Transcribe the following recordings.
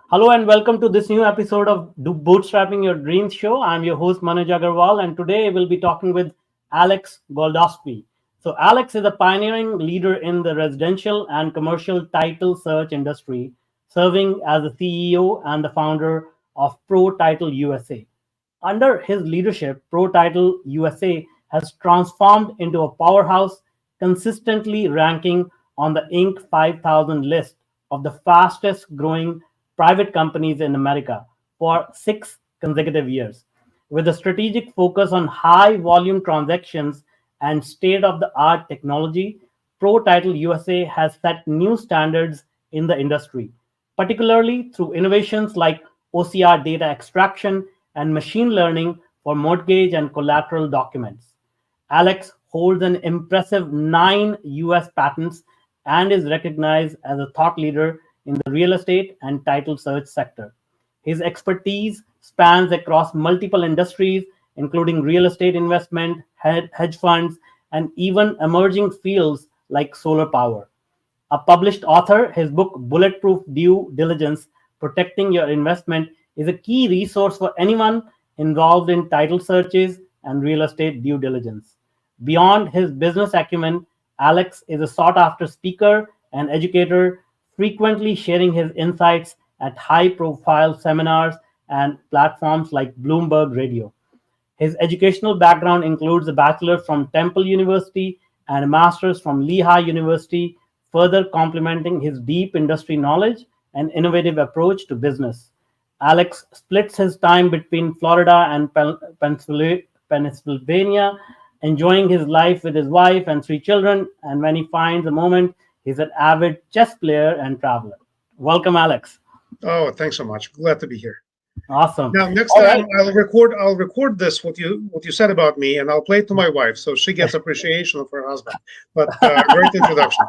Hello and welcome to this new episode of Do Bootstrapping Your Dreams show. I'm your host Manoj Agarwal, and today we'll be talking with Alex Goldovsky. So Alex is a pioneering leader in the residential and commercial title search industry, serving as the CEO and the founder of ProTitleUSA. Under his leadership, ProTitleUSA has transformed into a powerhouse, consistently ranking on the Inc. 5000 list of the fastest growing private companies in America for 6 consecutive years. With a strategic focus on high volume transactions and state of the art technology, ProTitleUSA has set new standards in the industry, particularly through innovations like OCR data extraction and machine learning for mortgage and collateral documents. Alex holds an impressive 9 US patents and is recognized as a thought leader in the real estate and title search sector. His expertise spans across multiple industries, including real estate investment, hedge funds, and even emerging fields like solar power. A published author, his book Bulletproof Due Diligence: Protecting Your Investment is a key resource for anyone involved in title searches and real estate due diligence. Beyond his business acumen, Alex is a sought after speaker and educator, frequently sharing his insights at high profile seminars and platforms like Bloomberg Radio. His educational background includes a bachelor's from Temple University and a master's from Lehigh University, further complementing his deep industry knowledge and innovative approach to business. Alex splits his time between Florida and Pennsylvania, enjoying his life with his wife and 3 children. And when he finds a moment, he's an avid chess player and traveler. Welcome, Alex. Oh, thanks so much. Glad to be here. Awesome. Now, next All time right. I'll record this what you said about me, and I'll play it to my wife so she gets appreciation of her husband. But great introduction.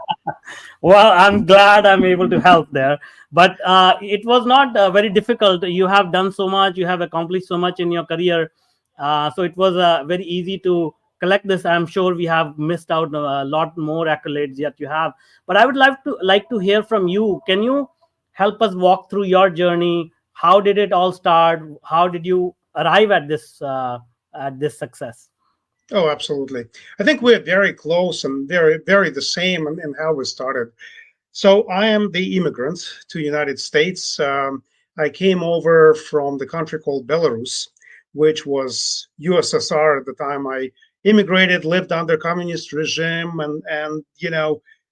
Well, I'm glad I'm able to help there. But it was not very difficult. You have done so much, you have accomplished so much in your career. So it was very easy to collect this. I'm sure we have missed out a lot more accolades yet you have. But I would like to hear from you. Can you help us walk through your journey? How did it all start? How did you arrive at this success? Oh, absolutely. I think we're very close and very the same in how we started. So I am the immigrant to United States. I came over from the country called Belarus, which was USSR at the time. I immigrated, lived under communist regime, and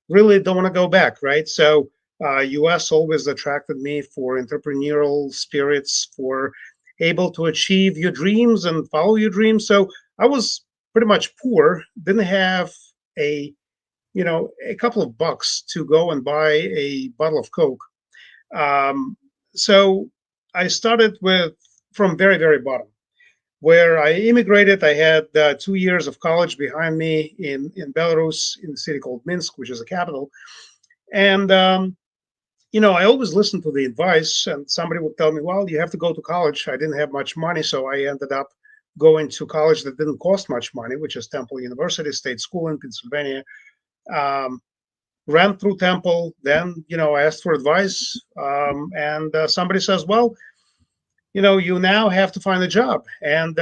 really don't want to go back, right? So US always attracted me for entrepreneurial spirits, for able to achieve your dreams and follow your dreams. So I was pretty much poor, didn't have a a couple of bucks to go and buy a bottle of Coke. So I started with from very bottom. Where I immigrated, I had 2 years of college behind me in Belarus, in the city called Minsk, which is the capital. And I always listened to the advice, and somebody would tell me, "Well, you have to go to college." I didn't have much money, so I ended up going to college that didn't cost much money, which is Temple University, state school in Pennsylvania. Um, Ran through Temple, then I asked for advice, and somebody says, "Well, you now have to find a job." And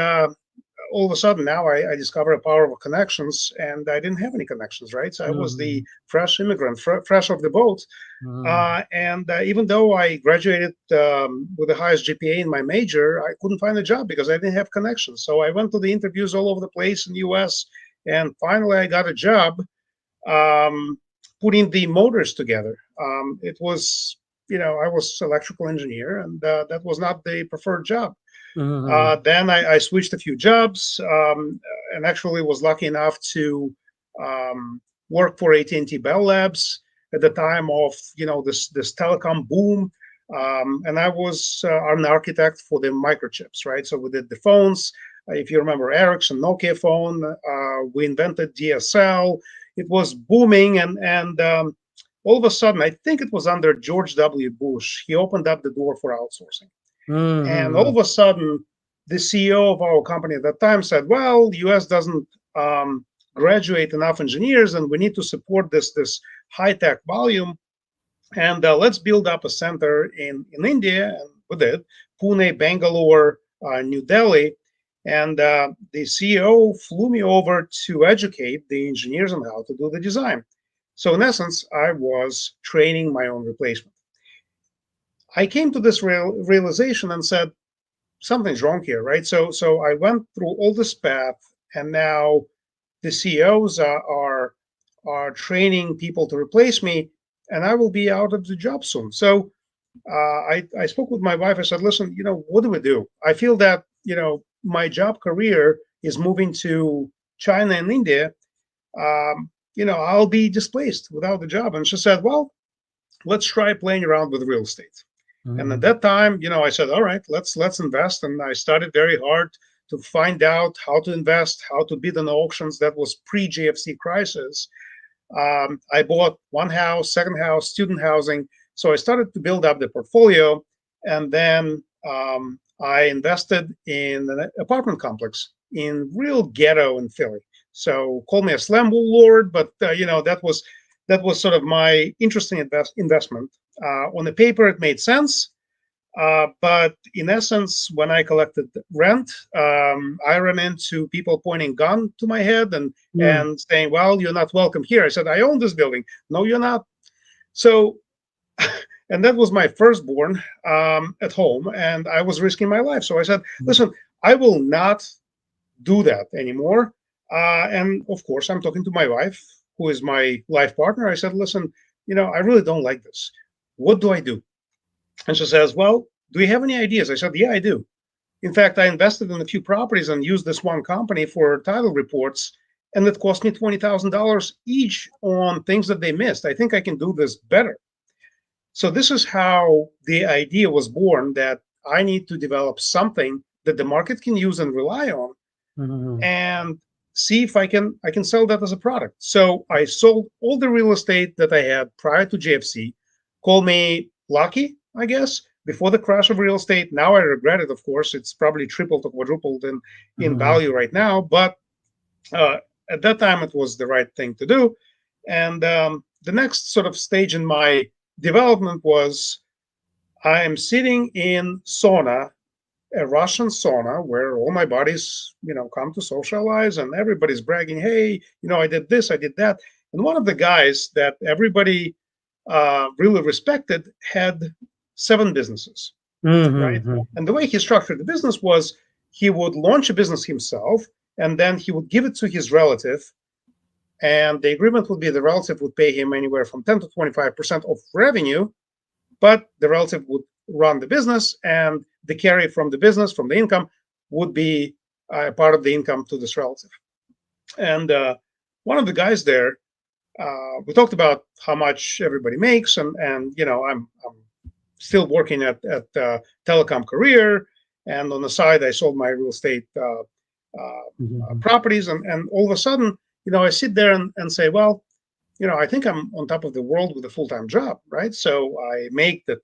all of a sudden, now I discover a power of connections, and I didn't have any connections, right? So I was the Mhm. fresh immigrant, fresh off the boat. Mhm. And even though I graduated with the highest GPA in my major, I couldn't find a job because I didn't have connections. So I went to the interviews all over the place in the US, and finally I got a job um, putting the motors together. It was, I was electrical engineer, and that was not the preferred job. Mhm. Then I switched a few jobs, and actually was lucky enough to work for AT&T Bell Labs at the time of this telecom boom. And I was an architect for the microchips, right? So we did the phones. If you remember Ericsson, Nokia phone, we invented DSL. It was booming, and all of a sudden, I think it was under George W. Bush, he opened up the door for outsourcing. And all Mhm. of a sudden, the CEO of our company at that time said, "Well, the U.S. doesn't graduate enough engineers, and we need to support this high tech volume. and let's build up a center in India. And we did Pune, Bangalore, New Delhi. And the CEO flew me over to educate the engineers on how to do the design. So, in essence, I was training my own replacement. I came to this realization and said, something's wrong here, right? So I went through all this path, and now the CEOs are training people to replace me, and I will be out of the job soon. So I spoke with my wife. I said, listen, what do we do? I feel that my job career is moving to China and India. I'll be displaced without the job. And she said, well, let's try playing around with real estate. And at Mhm. that time, I said, all right, let's invest. And I started very hard to find out how to invest, how to bid on auctions. That was pre-GFC crisis. I bought one house, second house, student housing. So I started to build up the portfolio, and then I invested in an apartment complex in real ghetto in Philly. So call me a slumlord, lord, but that was sort of my interesting investment. On the paper, it made sense. But in essence, when I collected rent, I ran into people pointing gun to my head Mm. and saying, "Well, you're not welcome here." I said, "I own this building." No, you're not. So, and that was my firstborn at home, and I was risking my life. So I said, "Listen, I will not do that anymore." And of course, I'm talking to my wife, who is my life partner. I said, "Listen, I really don't like this. What do I do?" And she says, well, do you have any ideas? I said, yeah, I do. In fact, I invested in a few properties and used this one company for title reports, and it cost me $20,000 each on things that they missed. I think I can do this better. So, this is how the idea was born, that I need to develop something that the market can use and rely on, Mhm. and see if I can sell that as a product. So I sold all the real estate that I had prior to JFC. Call me lucky, I guess, before the crash of real estate. Now I regret it, of course. It's probably tripled or quadrupled in Mhm. value right now. But uh, at that time, it was the right thing to do. And the next sort of stage in my development was I am sitting in sauna, a Russian sauna, where all my buddies, come to socialize, and everybody's bragging, hey, I did this, I did that. And one of the guys that everybody really respected had 7 businesses, right? Mhm. And the way he structured the business was he would launch a business himself, and then he would give it to his relative. And the agreement would be the relative would pay him anywhere from 10 to 25% of revenue, but the relative would run the business, and the carry from the business, from the income, would be part of the income to this relative. And one of the guys there, we talked about how much everybody makes, and I'm still working at telecom career, and on the side I sold my real estate Mhm. properties, and all of a sudden, I sit there and say, well, I think I'm on top of the world with a full-time job, right? So I make the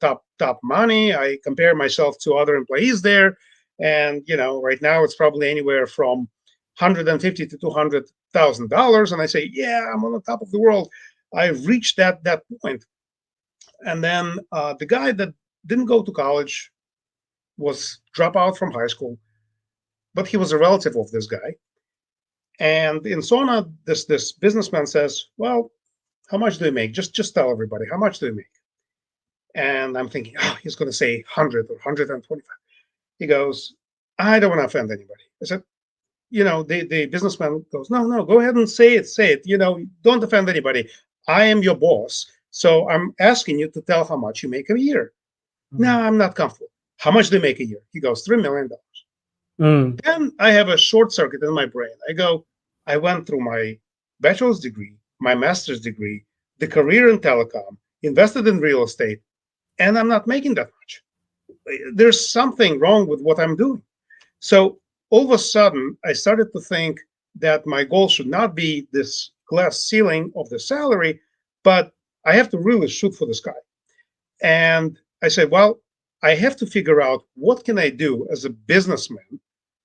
top money. I compare myself to other employees there, and right now it's probably anywhere from 150 to $200,000, and I say, yeah, I'm on the top of the world. I've reached that point. And then the guy that didn't go to college, was drop out from high school, but he was a relative of this guy. And in sauna, this businessman says, well, how much do you make? Just tell everybody, how much do you make? And I'm thinking, oh, he's going to say 100 or 125. He goes, I don't want to offend anybody. I said, the businessman goes, no, no, go ahead and say it. Don't offend anybody. I am your boss. So I'm asking you to tell how much you make a year. No, Mhm. I'm not comfortable. How much do you make a year? He goes, $3 million. Mm. Then I have a short circuit in my brain. I go, I went through my bachelor's degree, my master's degree, the career in telecom, invested in real estate, and I'm not making that much. There's something wrong with what I'm doing. So all of a sudden, I started to think that my goal should not be this glass ceiling of the salary, but I have to really shoot for the sky. And I said, well, I have to figure out what can I do as a businessman,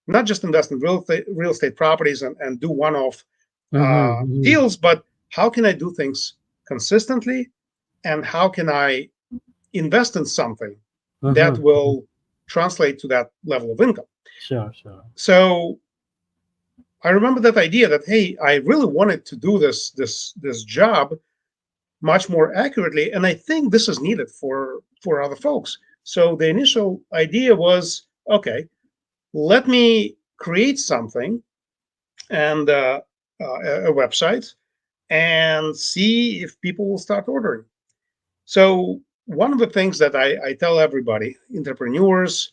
not just invest in real estate properties and do one-off Mhm. Mhm. deals, but how can I do things consistently and how can I invest in something that Mm-hmm. will translate to that level of income. Sure, sure. So I remember that idea that, hey, I really wanted to do this job much more accurately, and I think this is needed for other folks. So the initial idea was, okay, let me create something and a website and see if people will start ordering. So one of the things that I tell everybody, entrepreneurs,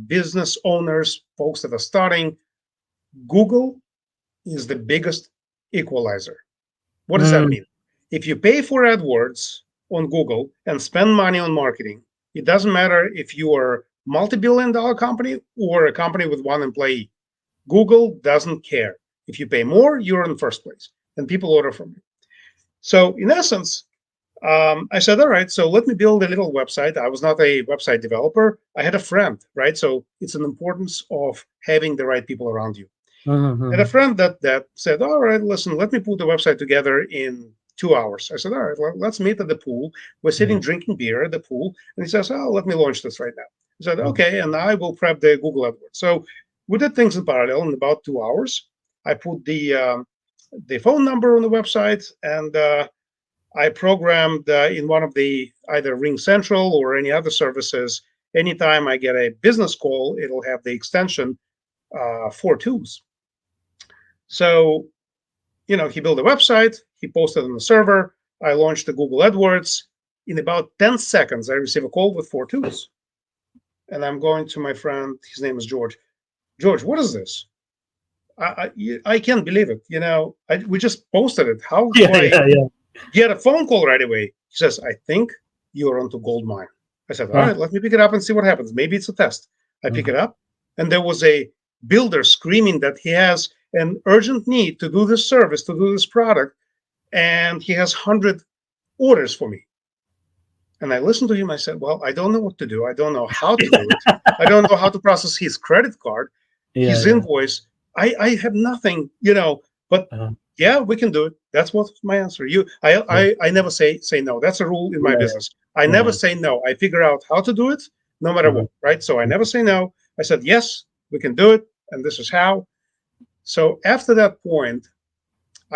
business owners, folks that are starting, Google is the biggest equalizer. What does that Mm, mean? If you pay for AdWords on Google and spend money on marketing, it doesn't matter if you are a multi-billion dollar company or a company with one employee. Google doesn't care. If you pay more, you're in first place and people order from you. So in essence, I said, all right, so let me build a little website. I was not a website developer. I had a friend, right? So it's an importance of having the right people around you. And a mm-hmm. friend that said, all right, listen, let me put the website together in 2 hours. I said, all right, let's meet at the pool. We're Yeah. sitting drinking beer at the pool. And he says, oh, let me launch this right now. I said, Mm-hmm. okay, and I will prep the Google AdWords. So we did things in parallel in about 2 hours. I put the phone number on the website, and I programmed in one of the either Ring Central or any other services. Anytime I get a business call, it'll have the extension 42s. So, he built a website, he posted on the server. I launched the Google AdWords. In about 10 seconds, I receive a call with 4 twos. And I'm going to my friend, his name is George. George, what is this? I can't believe it. We just posted it. How Yeah, do I yeah, yeah. get a phone call right away? He says, I think you're onto gold mine. I said, all Uh, right, let me pick it up and see what happens. Maybe it's a test. I pick mhm. it up, and there was a builder screaming that he has an urgent need to do this service, to do this product, and he has 100 orders for me. And I listened to him. I said, well, I don't know what to do. I don't know how to do it. I don't know how to process his credit card, Yeah, his yeah. invoice. I have nothing, but Uh, yeah, we can do it. That's what my answer. yeah, I never say no. That's a rule in my yeah, business. I never yeah. say no. I figure out how to do it no matter Mhm. what, right? So I never say no. I said, yes, we can do it. And this is how. So after that point,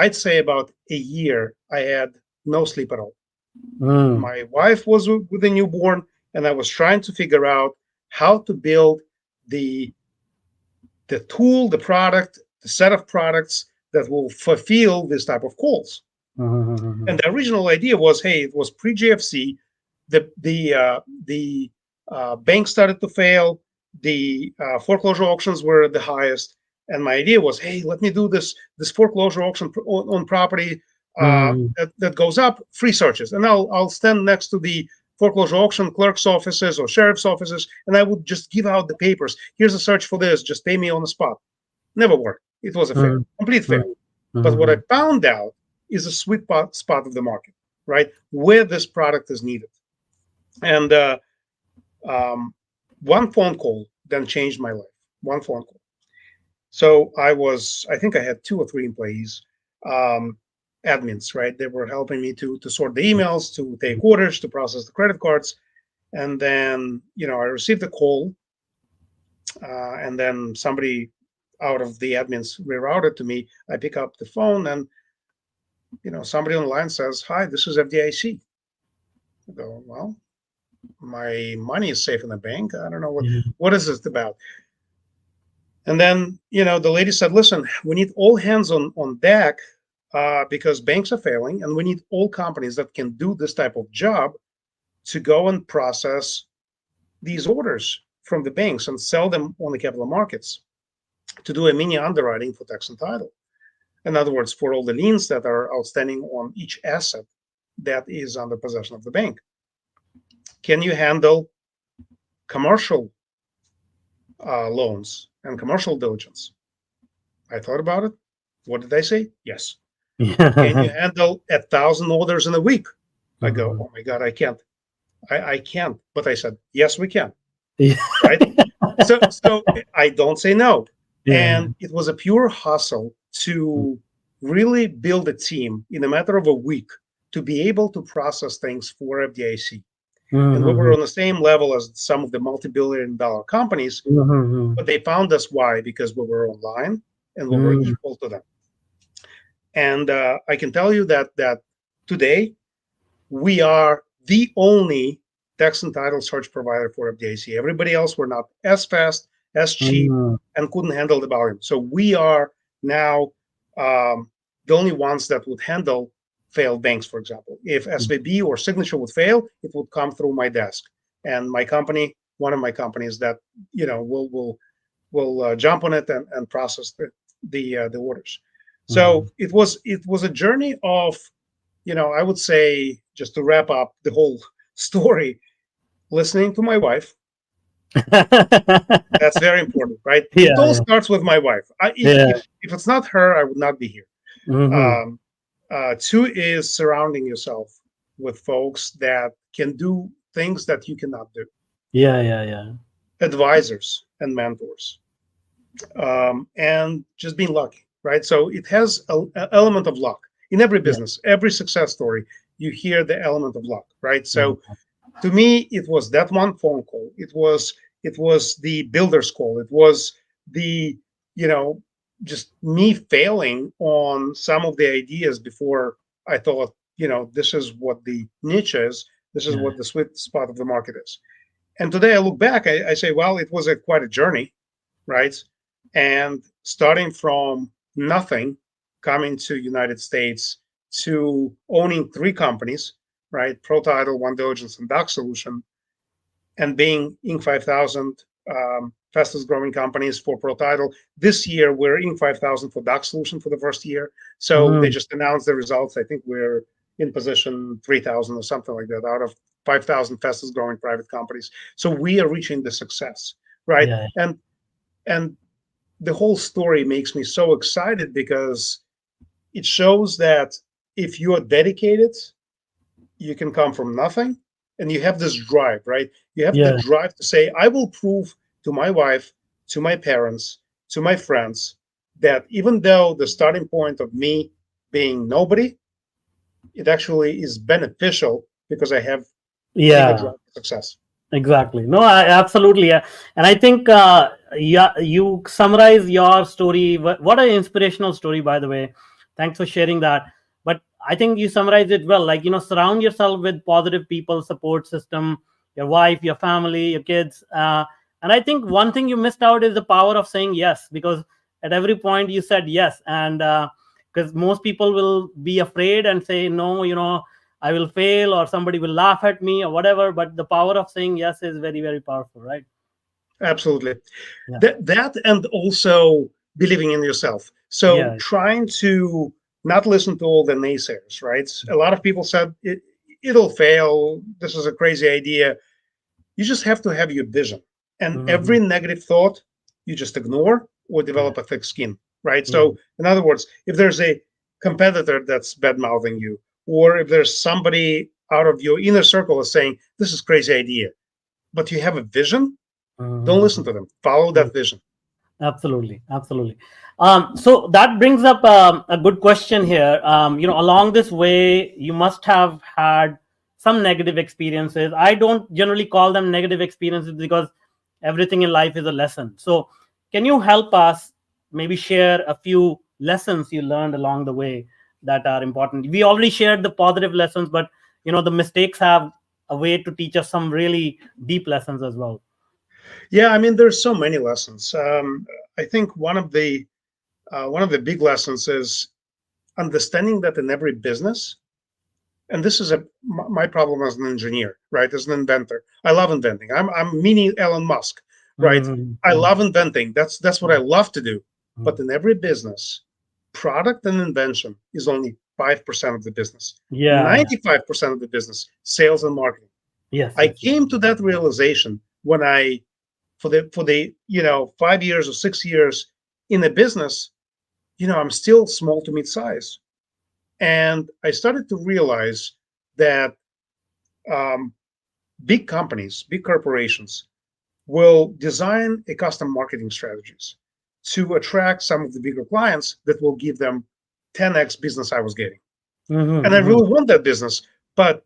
I'd say about a year, I had no sleep at all. Mm, My wife was with a newborn, and I was trying to figure out how to build the the tool, the product, the set of products that will fulfill this type of calls. mhm, mhm, And the original idea was, hey, it was pre-GFC. The bank started to fail. The foreclosure auctions were the highest, and my idea was, hey, let me do this foreclosure auction on property mhm. that goes up, free searches, and I'll stand next to the foreclosure auction clerk's offices or sheriff's offices, and I would just give out the papers. Here's a search for this. Just pay me on the spot. Never worked. It was a fail, Mhm, complete fail. mhm, But what I mhm, found out is a sweet spot of the market, right? Where this product is needed. And um, one phone call then changed my life. One phone call. So I think I had 2 or 3 employees, um, admins, right? They were helping me to sort the emails, to take orders, to process the credit cards. And then, I received a call, and then somebody out of the admins rerouted to me. I pick up the phone, and somebody on the line says, "Hi, this is FDIC." I go, "Well, my money is safe in the bank. I don't know mhm, what is this about." And then, the lady said, "Listen, we need all hands on deck, because banks are failing, and we need all companies that can do this type of job to go and process these orders from the banks and sell them on the capital markets to do a mini underwriting for tax and title. In other words, for all the liens that are outstanding on each asset that is under possession of the bank. Can you handle commercial loans and commercial diligence?" I thought about it. What did I say? Yes. Can you Yeah. handle 1,000 orders in a week? I go, Mhm. oh my God, I can't. I can't. But I said, yes, we can. Yeah. Right. So I don't say no. Yeah. And it was a pure hustle to really build a team in a matter of a week to be able to process things for FDIC. And we were Mm-hmm. on the same level as some of the multi-billion dollar companies, Mm-hmm. but they found us. Why? Because we were online and we were Mm-hmm. equal to them. And I can tell you that today we are the only tax and title search provider for FDIC. Everybody else were not as fast, as cheap, Mm-hmm. and couldn't handle the volume. So we are now the only ones that would handle failed banks, for example. If SVB or Signature would fail, it would come through my desk. And my company, one of my companies that, will jump on it and process the orders. Mm-hmm. So it was a journey of, I would say, just to wrap up the whole story, listening to my wife. That's very important, right? It Yeah, all yeah, starts with my wife. If yeah. if if it's not her, I would not be here. Mm-hmm. Um, Two is surrounding yourself with folks that can do things that you cannot do. Yeah, yeah, yeah. Advisors and mentors, and just being lucky, right? So it has a element of luck in every Yeah. business, every success story. You hear the element of luck, right? So Mhm. to me, it was that one phone call. It was the builder's call. It was the you know just me failing on some of the ideas before I thought, this is what the niche is. This is Yeah. what the sweet spot of the market is. And today I look back, I say, well, it was quite a journey, right? And starting from nothing, coming to United States to owning three companies, right? ProTitle, One Diligence, and Doc Solution, and being Inc. 5000, fastest growing companies for ProTitle. This year, we're Inc. 5000 for Doc Solution for the first year. So they Mhm. just announced the results. I think we're in position 3000 or something like that out of 5000 fastest growing private companies. So we are reaching the success, right? Yeah. And the whole story makes me so excited because it shows that if you are dedicated, you can come from nothing, and you have this drive, right? You have the Yeah. drive to say, I will prove to my wife, to my parents, to my friends that even though the starting point of me being nobody, it actually is beneficial because I have a Yeah. drive for success. Exactly. No, absolutely. Yeah. And I think, yeah, you summarize your story. What an inspirational story, by the way. Thanks for sharing that. But I think you summarize it well. Like, surround yourself with positive people, support system, your wife, your family, your kids. And I think one thing you missed out is the power of saying yes, because at every point you said yes. And because most people will be afraid and say no, I will fail or somebody will laugh at me or whatever. But the power of saying yes is very, very powerful, right? Absolutely. Yeah. That and also believing in yourself. So Yeah. trying to not listen to all the naysayers, right? A lot of people said it'll fail. This is a crazy idea. You just have to have your vision. And Hmm. every negative thought you just ignore or Yeah. develop a thick skin, right? Yeah. So, in other words, if there's a competitor that's bad mouthing you, or if there's somebody out of your inner circle is saying, this is crazy idea, but you have a vision, don't listen Hmm. to them. Follow that vision. Absolutely, absolutely. So that brings up a good question here. Along this way, you must have had some negative experiences. I don't generally call them negative experiences because everything in life is a lesson. So, can you help us maybe share a few lessons you learned along the way that are important? We already shared the positive lessons, but the mistakes have a way to teach us some really deep lessons as well. Yeah, I mean, there's so many lessons. I think one of the big lessons is understanding that in every business, and this is my problem as an engineer, right? As an inventor, I love inventing. I'm mini Elon Musk, right? I Mm-hmm. love inventing. That's what I love to do. But in every business, product and invention is only 5% of the business. Yeah, yeah. 95% of the business, sales and marketing. Yes, I yes. came to that realization when I, for the 5 years or 6 years in the business, I'm still small to mid size, and I started to realize that um, big companies, big corporations will design a custom marketing strategies to attract some of the bigger clients that will give them 10x business I was getting. And I Mm-hmm. really want that business, but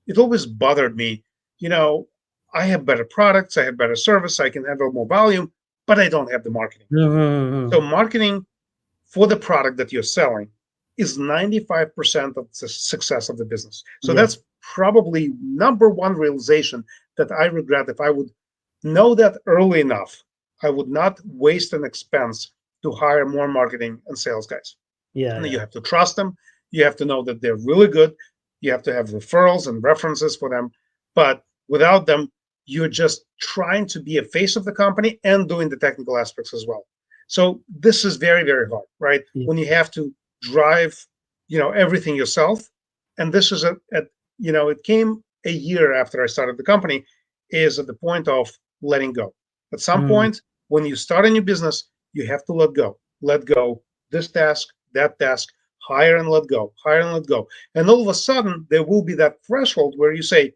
it always bothered me. You know, I have better products, I have better service, I can handle more volume, but I don't have the marketing. Mm-hmm. So marketing for the product that you're selling is 95% of the success of the business. So Yes. that's probably number one realization that I regret. If I would know that early enough, I would not waste an expense to hire more marketing and sales guys. Yeah. And you Yeah. have to trust them. You have to know that they're really good. You have to have referrals and references for them. But without them, you're just trying to be a face of the company and doing the technical aspects as well. So this is very, very hard, right? Yeah. When you have to drive, everything yourself. And this is it came a year after I started the company, is at the point of letting go. At some Mm. point, when you start a new business, you have to let go. Let go this task, that task, hire and let go, hire and let go. And all of a sudden, there will be that threshold where you say,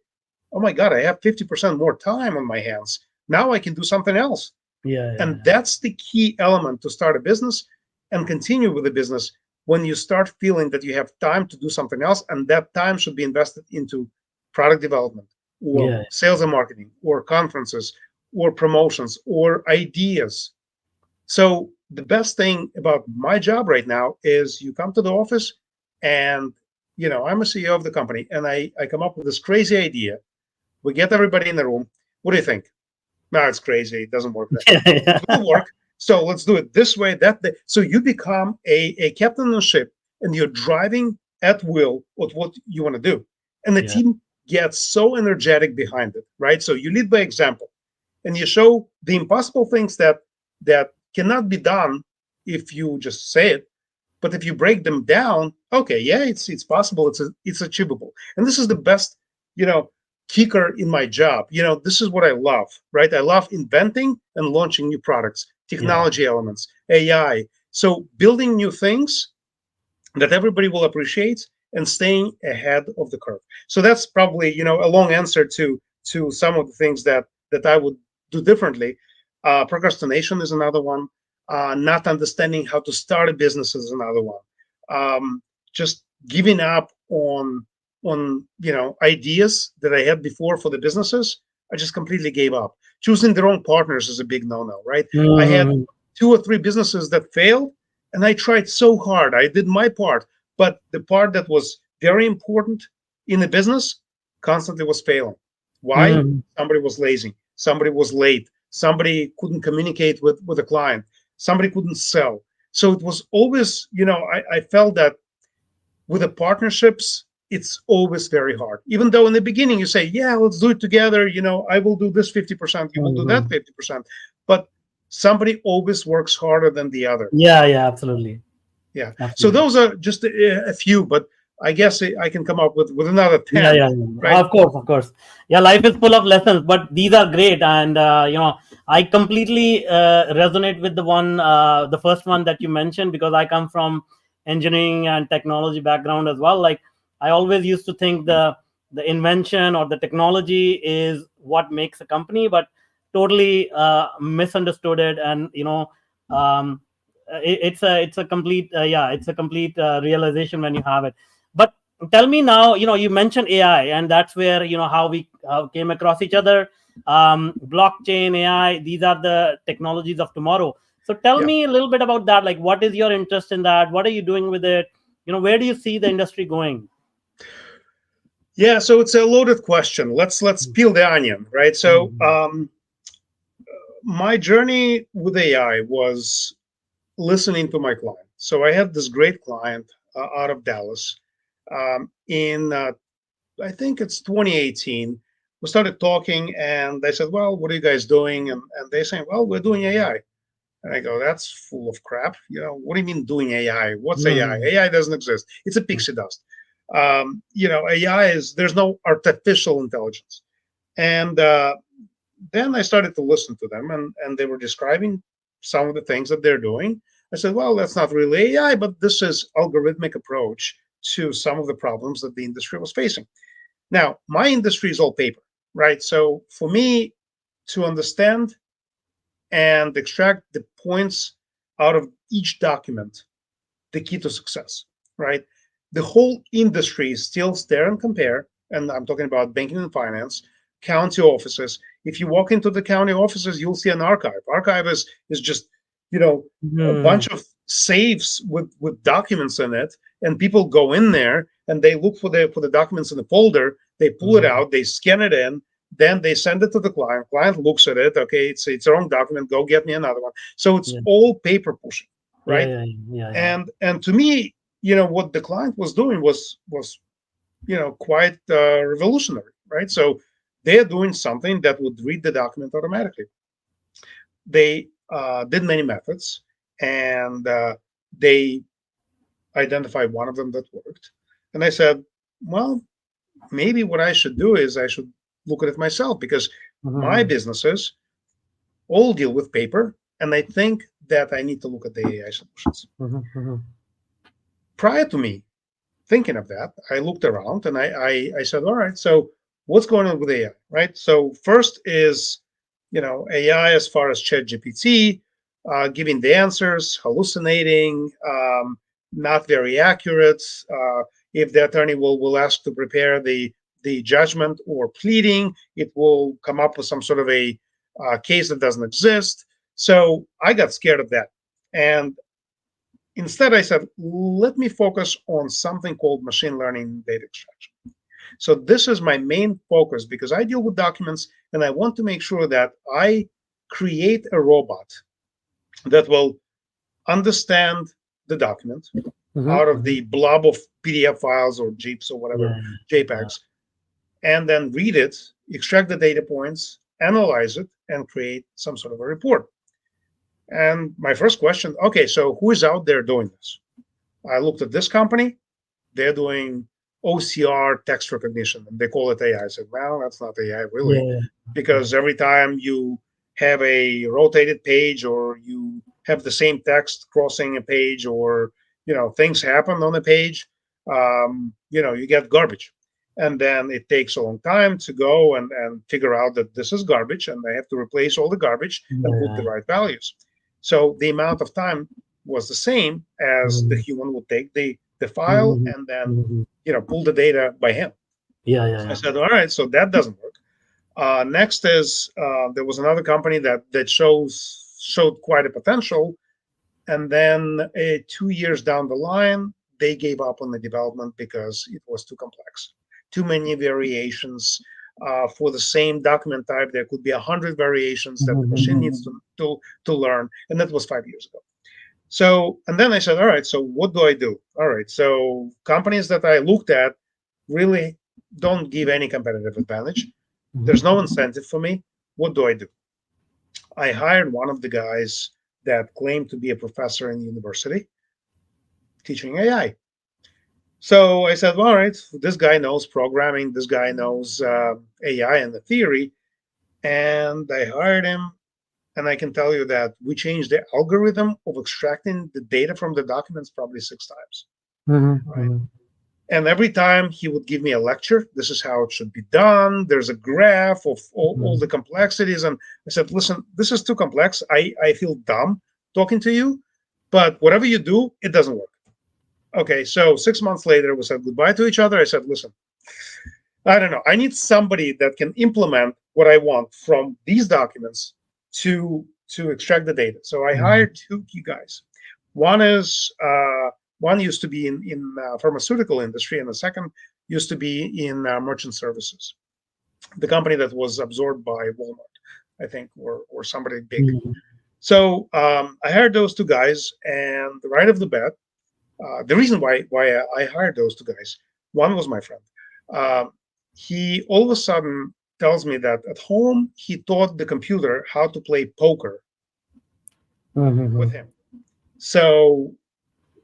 oh my God, I have 50% more time on my hands. Now I can do something else. Yeah. And Yeah. that's the key element to start a business and continue with the business when you start feeling that you have time to do something else. And that time should be invested into product development or Yeah. sales and marketing or conferences or promotions or ideas. So the best thing about my job right now is you come to the office and I'm a CEO of the company and I come up with this crazy idea. We get everybody in the room. What do you think? No, it's crazy. It doesn't work that way. Yeah. It will work. So let's do it this way, that way. So you become a captain on the ship and you're driving at will with what you want to do. And the Yeah. team gets so energetic behind it, right? So you lead by example and you show the impossible things that cannot be done if you just say it. But if you break them down, okay, yeah, it's possible, it's achievable. And this is the best, you know, kicker in my job. This is what I love, right? I love inventing and launching new products, Yeah. technology elements, AI. So building new things that everybody will appreciate and staying ahead of the curve. So that's probably a long answer to some of the things that I would do differently. Procrastination is another one. Not understanding how to start a business is another one. Just giving up on ideas that I had before for the businesses. I just completely gave up. Choosing the wrong partners is a big no-no, right? I had Mm-hmm. 2 or 3 businesses that failed and I tried so hard. I did my part, but the part that was very important in the business constantly was failing. Why? Mm-hmm. Somebody was lazy. Somebody was late. Somebody couldn't communicate with a client. Somebody couldn't sell. So it was always, I felt that with the partnerships, it's always very hard. Even though in the beginning you say, yeah, let's do it together. I will do this 50%, you will do that Mm-hmm. 50%. But somebody always works harder than the other. Yeah. Yeah. Absolutely. Yeah. So Absolutely. those are just a few, but I guess I can come up with another Yeah, 10, yeah, yeah. right? Of course, of course. Yeah, life is full of lessons, but these are great, and I completely resonate with the first one that you mentioned, because I come from engineering and technology background as well. Like, I always used to think the invention or the technology is what makes a company, but totally misunderstood it, and um, it's a complete it's a complete realization when you have it. But tell me now, you mentioned AI, and that's where how we came across each other. Blockchain, AI, these are the technologies of tomorrow. So tell Yeah. me a little bit about that. Like, what is your interest in that? What are you doing with it? Where do you see the industry going? Yeah. So it's a loaded question. Let's peel the onion, right? So Mhm. my journey with AI was listening to my client. So I had this great client out of Dallas. In I think it's 2018. We started talking, and they said, "Well, what are you guys doing?" And they saying, "Well, we're doing AI." And I go, "That's full of crap. What do you mean doing AI? What's AI? Mhm. AI doesn't exist. It's a pixie dust. AI is there's no artificial intelligence." And then I started to listen to them, and they were describing some of the things that they're doing. I said, well, that's not really AI, but this is algorithmic approach to some of the problems that the industry was facing. Now, my industry is all paper, right? So for me to understand and extract the points out of each document, the key to success, right? the whole industry is still stare and compare, and I'm talking about banking and finance, county offices. If you walk into the county offices, you'll see an archive. Archive is just, a bunch Mhm. of safes with documents in it, and people go in there and they look for the documents in the folder. They pull it Mhm. out, they scan it in, then they send it to the client. Client looks at it. Okay, it's a wrong document. Go get me another one. So it's Yeah. all paper pushing, Yeah. right? Yeah. Yeah. Yeah. And to me, what the client was doing was quite revolutionary, right? So they're doing something that would read the document automatically. They did many methods, and they identified one of them that worked. And I said, well, maybe what I should do is I should look at it myself, because my Mhm. businesses all deal with paper, and I think that I need to look at the AI solutions. Mhm. Mhm. Prior to me thinking of that, I looked around and I said, all right, so what's going on with AI, right? So first is, AI as far as ChatGPT, giving the answers, hallucinating, not very accurate. If the attorney will ask to prepare the judgment or pleading, it will come up with some sort of a case that doesn't exist. So I got scared of that. And instead, I said, let me focus on something called machine learning data extraction. So this is my main focus, because I deal with documents and I want to make sure that I create a robot that will understand the document Mhm. out of Mhm. the blob of PDF files or JPEGs or whatever, Yeah. Yeah. JPEGs, and then read it, extract the data points, analyze it, and create some sort of a report. And my first question, okay, so who is out there doing this? I looked at this company. They're doing OCR text recognition, and they call it AI. I said, well, that's not AI really, Yeah. because every time you have a rotated page, or you have the same text crossing a page, or things happen on a page, you get garbage. And then it takes a long time to go and figure out that this is garbage, and they have to replace all the garbage and put the Yeah. right values. So the amount of time was the same as the Mhm. human would take the file Mhm. and then Mhm. pull the data by hand. Yeah. Yeah. So I Yeah. said, all right, so that doesn't work. Next is, there was another company that showed quite a potential, and then 2 years down the line, they gave up on the development because it was too complex, too many variations. For the same document type, there could be 100 variations that the Mhm. machine Mhm. needs to learn, and that was 5 years ago. So, and then I said, all right, so what do I do? All right, so companies that I looked at really don't give any competitive advantage. There's Mhm. no incentive for me. What do I do? I hired one of the guys that claimed to be a professor in university teaching AI. So I said, well, all right, this guy knows programming, this guy knows AI and the theory, and I hired him. And I can tell you that we changed the algorithm of extracting the data from the documents probably 6 times. Mhm. Right. Mhm. And every time he would give me a lecture, this is how it should be done. There's a graph of all the Mhm. complexities. And I said, listen, this is too complex. I feel dumb talking to you, but whatever you do, it doesn't work. Okay, so 6 months later, we said goodbye to each other. I said, listen, I don't know. I need somebody that can implement what I want from these documents to extract the data. So I Mhm. hired two key guys. One is one used to be in pharmaceutical industry, and the second used to be in merchant services, the company that was absorbed by Walmart, I think, or somebody big. Mhm. So I hired those two guys, and right off the bat, the reason why I hired those two guys, one was my friend. Um, he all of a sudden tells me that at home he taught the computer how to play poker with Mhm. him. So,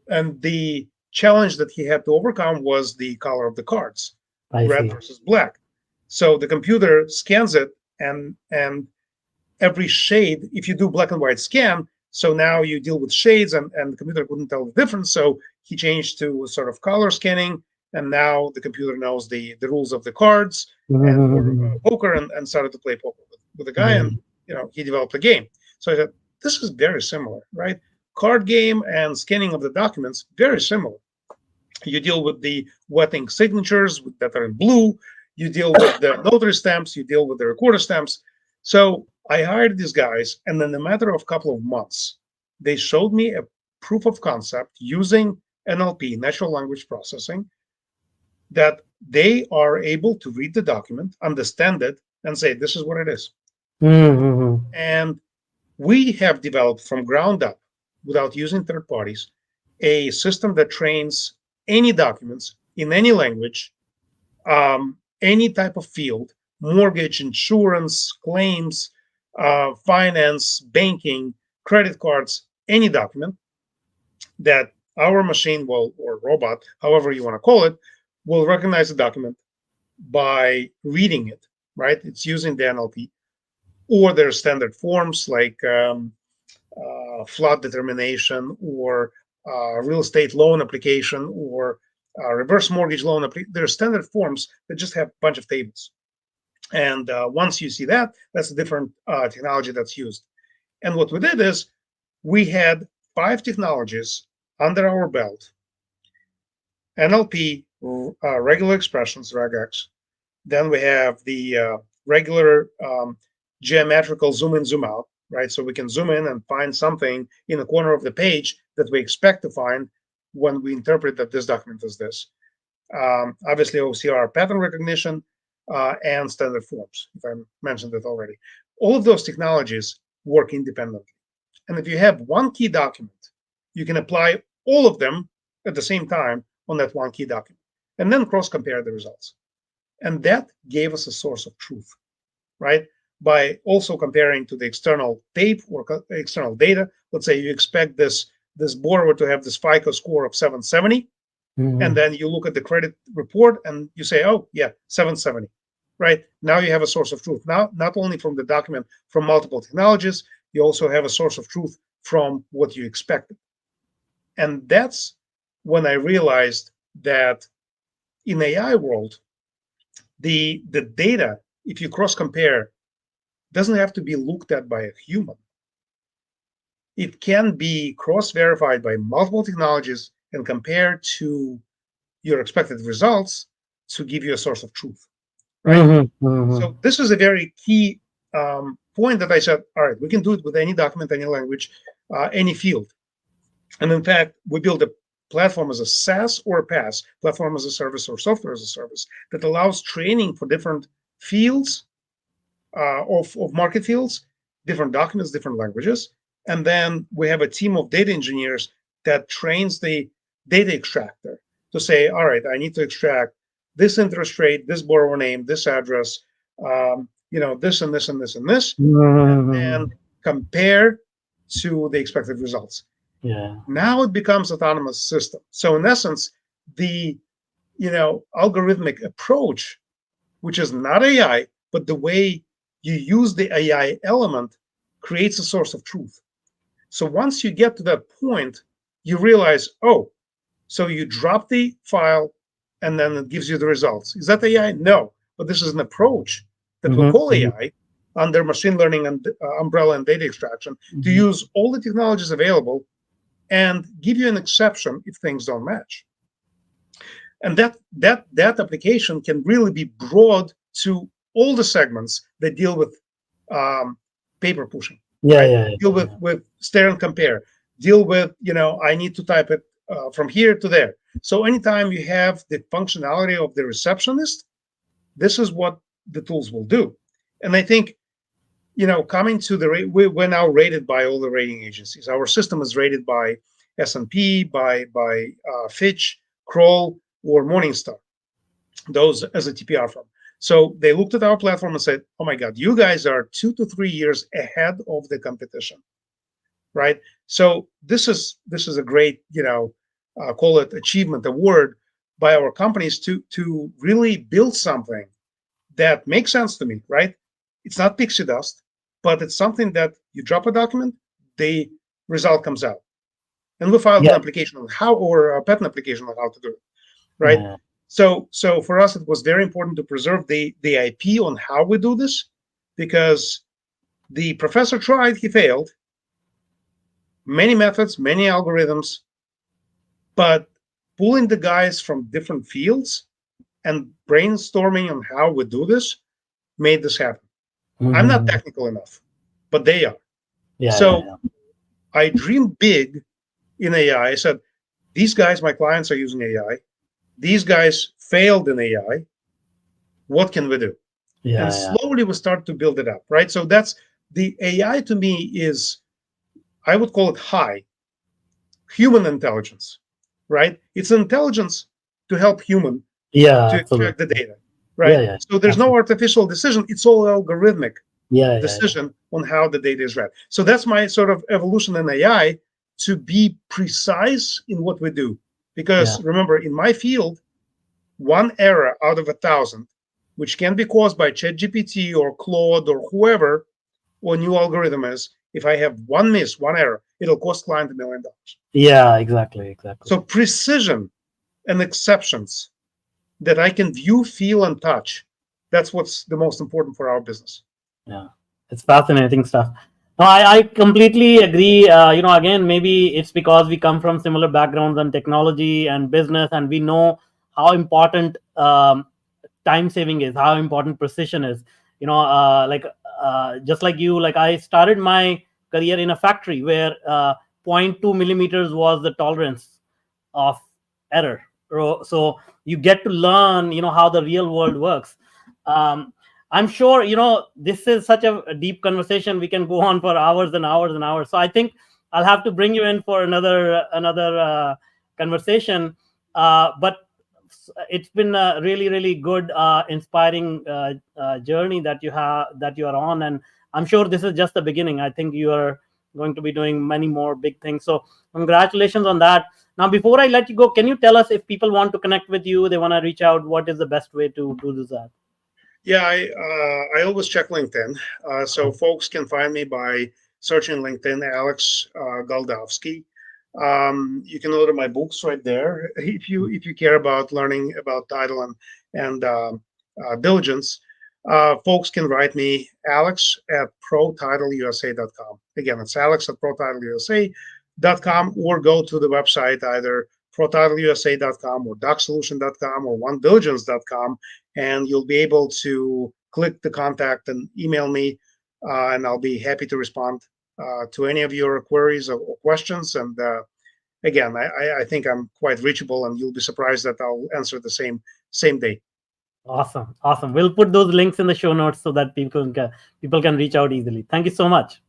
and the challenge that he had to overcome was the color of the cards, I red see. versus black. So the computer scans it, and every shade, if you do black and white scan, so now you deal with shades, and the computer couldn't tell the difference. So he changed to sort of color scanning, and now the computer knows the rules of the cards and or Mhm. poker, and started to play poker with a guy, and I. he developed a game. So I said, this is very similar, right? Card game and scanning of the documents, very similar. You deal with the wet ink signatures that are in blue. You deal with the notary stamps. You deal with the recorder stamps. So I hired these guys, and in a matter of a couple of months, they showed me a proof of concept using NLP, natural language processing, that they are able to read the document, understand it, and say, this is what it is. Mm-hmm. And we have developed from ground up, without using third parties, a system that trains any documents in any language, any type of field, mortgage, insurance, claims, finance, banking, credit cards, any document that our machine will, or robot, however you want to call it, will recognize the document by reading it, right? It's using the NLP, or their standard forms like flood determination, or real estate loan application, or reverse mortgage loan. There are standard forms that just have a bunch of tables. And once you see that, that's a different technology that's used. And what we did is we had 5 technologies under our belt: NLP, regular expressions, regex. Then we have the regular geometrical zoom in, zoom out, right? So we can zoom in and find something in the corner of the page that we expect to find when we interpret that this document is this. Obviously, OCR pattern recognition and standard forms, if I mentioned it already. All of those technologies work independently. And if you have one key document, you can apply all of them at the same time on that one key document, and then cross compare the results. And that gave us a source of truth, right? By also comparing to the external tape or external data. Let's say you expect this borrower to have this FICO score of 770, and then you look at the credit report and you say, oh yeah, 770, right? Now you have a source of truth. Now, not only from the document from multiple technologies, you also have a source of truth from what you expected. And that's when I realized that in AI world, the data, if you cross compare, doesn't have to be looked at by a human. It can be cross verified by multiple technologies and compared to your expected results to give you a source of truth, right? So this is a very key point that I said, all right, we can do it with any document, any language, any field. And in fact, we build a platform as a SaaS or a PaaS, platform as a service or software as a service, that allows training for different fields of market fields, different documents, different languages. And then we have a team of data engineers that trains the data extractor to say, all right, I need to extract this interest rate, this borrower name, this address, this and this and this and this, and compare to the expected results. Yeah. Now it becomes autonomous system. So in essence, the algorithmic approach, which is not AI, but the way you use the AI element, creates a source of truth. So once you get to that point, you realize, oh, so you drop the file and then it gives you the results. Is that AI? No, but this is an approach that we call AI under machine learning and umbrella and data extraction to use all the technologies available and give you an exception if things don't match. And that application can really be broad to all the segments that deal with paper pushing. Yeah, right? yeah, Deal with stare and compare. Deal with, I need to type it from here to there. So anytime you have the functionality of the receptionist, this is what the tools will do. And I think, coming to we're now rated by all the rating agencies. Our system is rated by S&P, by Fitch, Kroll, or Morningstar, those as a TPR firm. So they looked at our platform and said, oh my God, you guys are 2 to 3 years ahead of the competition, right? So this is a great, call it achievement award by our companies to really build something that makes sense to me, right? It's not pixie dust, but it's something that you drop a document, the result comes out. And we filed an application on how, or a patent application on how to do it, right? Yeah. So for us, it was very important to preserve the IP on how we do this, because the professor tried, he failed. Many methods, many algorithms, but pulling the guys from different fields and brainstorming on how we do this made this happen. I'm not technical enough, but they are. So I dreamed big in AI. I said, these guys, my clients, are using AI. These guys failed in AI. What can we do? And slowly we start to build it up, right? So that's the AI to me is, I would call it high human intelligence, right? It's intelligence to help human to extract the data, right? So there's no artificial decision. It's all algorithmic decision on how the data is read. So that's my sort of evolution in AI, to be precise in what we do. Because remember, in my field, one error out of 1,000, which can be caused by ChatGPT or Claude or whoever, or new algorithm is, if I have one miss, one error, it'll cost client $1 million. Yeah, exactly. So precision and exceptions that I can view, feel, and touch, that's what's the most important for our business. Yeah, it's fascinating stuff. No, I completely agree. Again, maybe it's because we come from similar backgrounds on technology and business, and we know how important time saving is, how important precision is. Just like you, like I started my career in a factory where 0.2 millimeters was the tolerance of error. So you get to learn, how the real world works. I'm sure, this is such a deep conversation. We can go on for hours and hours and hours. So I think I'll have to bring you in for another conversation. But it's been a really, really good, inspiring journey that you are on. And I'm sure this is just the beginning. I think you are going to be doing many more big things. So congratulations on that. Now, before I let you go, can you tell us, if people want to connect with you, they want to reach out, what is the best way to do that? Yeah, I always check LinkedIn. So folks can find me by searching LinkedIn, Alex Goldovsky. You can order my books right there if you care about learning about title and diligence. Folks can write me, alex@ProTitleUSA.com. Again, it's alex@ProTitleUSA.com, or go to the website, either ProTitleUSA.com or DocSolution.com or OneDiligence.com, and you'll be able to click the contact and email me, and I'll be happy to respond to any of your queries or questions. And again, I think I'm quite reachable, and you'll be surprised that I'll answer the same day. Awesome. We'll put those links in the show notes so that people can reach out easily. Thank you so much.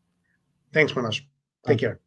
Thanks, Manoj. Take care.